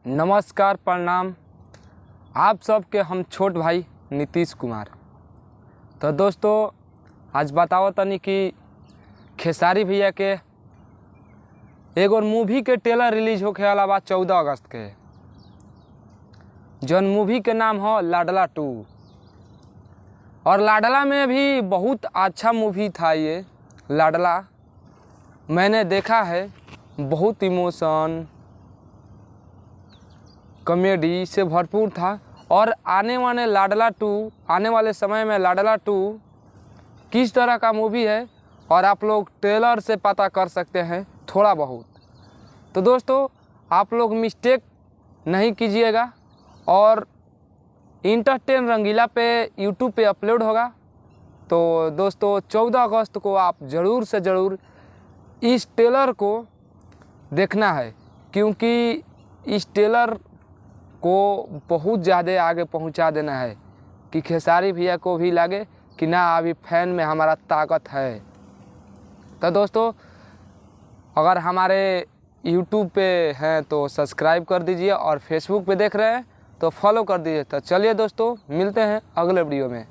नमस्कार, प्रणाम। आप सबके हम छोट भाई नीतीश कुमार। तो दोस्तों, आज बताओ तनी कि खेसारी भैया के एगो मूवी के ट्रेलर रिलीज होके वाला बा 14 अगस्त के, जौन मूवी के नाम हो लाडला 2। और लाडला में भी बहुत अच्छा मूवी था ये लाडला। मैंने देखा है, बहुत इमोशन कॉमेडी से भरपूर था। और आने वाले समय में लाडला 2 किस तरह का मूवी है और आप लोग ट्रेलर से पता कर सकते हैं थोड़ा बहुत। तो दोस्तों, आप लोग मिस्टेक नहीं कीजिएगा। और इंटरटेन रंगीला पे यूट्यूब पे अपलोड होगा। तो दोस्तों, 14 अगस्त को आप ज़रूर से ज़रूर इस ट्रेलर को देखना है, क्योंकि इस ट्रेलर को बहुत ज़्यादा आगे पहुंचा देना है कि खेसारी भैया को भी लगे कि ना अभी फैन में हमारा ताकत है। तो दोस्तों, अगर हमारे यूट्यूब पे हैं तो सब्सक्राइब कर दीजिए और फेसबुक पे देख रहे हैं तो फॉलो कर दीजिए। तो चलिए दोस्तों, मिलते हैं अगले वीडियो में।